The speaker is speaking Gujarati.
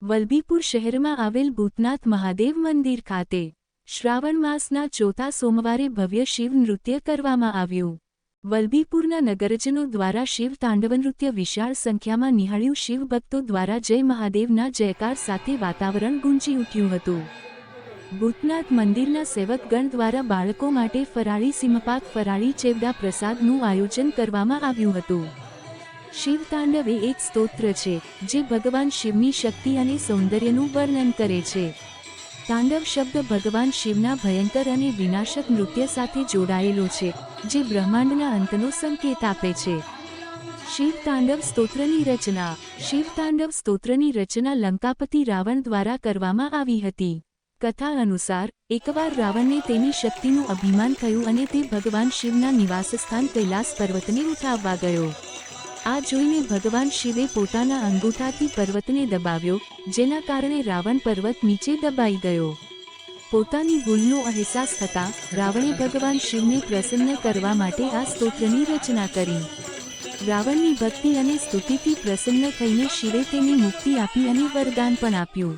વલભીપુર શહેરમાં આવેલ ભૂતનાથ મહાદેવ મંદિર ખાતે શ્રાવણ માસના ચોથા સોમવારે ભવ્ય શિવ નૃત્ય કરવામાં આવ્યું. વલભીપુરના નગરજનો દ્વારા શિવ તાંડવનૃત્ય વિશાળ સંખ્યામાં નિહાળ્યું. શિવ ભક્તો દ્વારા જય મહાદેવના જયકાર સાથે વાતાવરણ ગુંજી ઉઠ્યું હતું. ભૂતનાથ મંદિરના સેવકગણ દ્વારા બાળકો માટે ફરાળી સિમપાક ફરાળી ચેવડા પ્રસાદનું આયોજન કરવામાં આવ્યું હતું. શિવ તાંડવ એ એક સ્તોત્ર છે જે ભગવાન શિવની શક્તિ અને સૌંદર્યનું વર્ણન કરે છે. તાંડવ શબ્દ ભગવાન શિવના ભયંકર અને વિનાશક નૃત્ય સાથે જોડાયેલો છે, જે બ્રહ્માંડના અંતનો સંકેત આપે છે. શિવ તાંડવ સ્તોત્રની રચના. શિવ તાંડવ સ્તોત્રની રચના લંકાપતિ રાવણ દ્વારા કરવામાં આવી હતી. કથા અનુસાર એકવાર રાવણને તેની શક્તિનું અભિમાન થયું અને તે ભગવાન શિવના નિવાસસ્થાન કૈલાસ પર્વતને ઉઠાવવા ગયો. આ જોઈને ભગવાન શિવે પોતાના અંગૂઠાથી પર્વતને દબાવ્યો, જેના કારણે રાવણ પર્વત નીચે દબાઈ ગયો. પોતાની ભૂલનો અહેસાસ થતાં રાવણે ભગવાન શિવને પ્રસન્ન કરવા માટે આ સ્તોત્રની રચના કરી. રાવણની ભક્તિ અને સ્તુતિથી પ્રસન્ન થઈને શિવે તેને મુક્તિ આપી અને વરદાન પણ આપ્યું.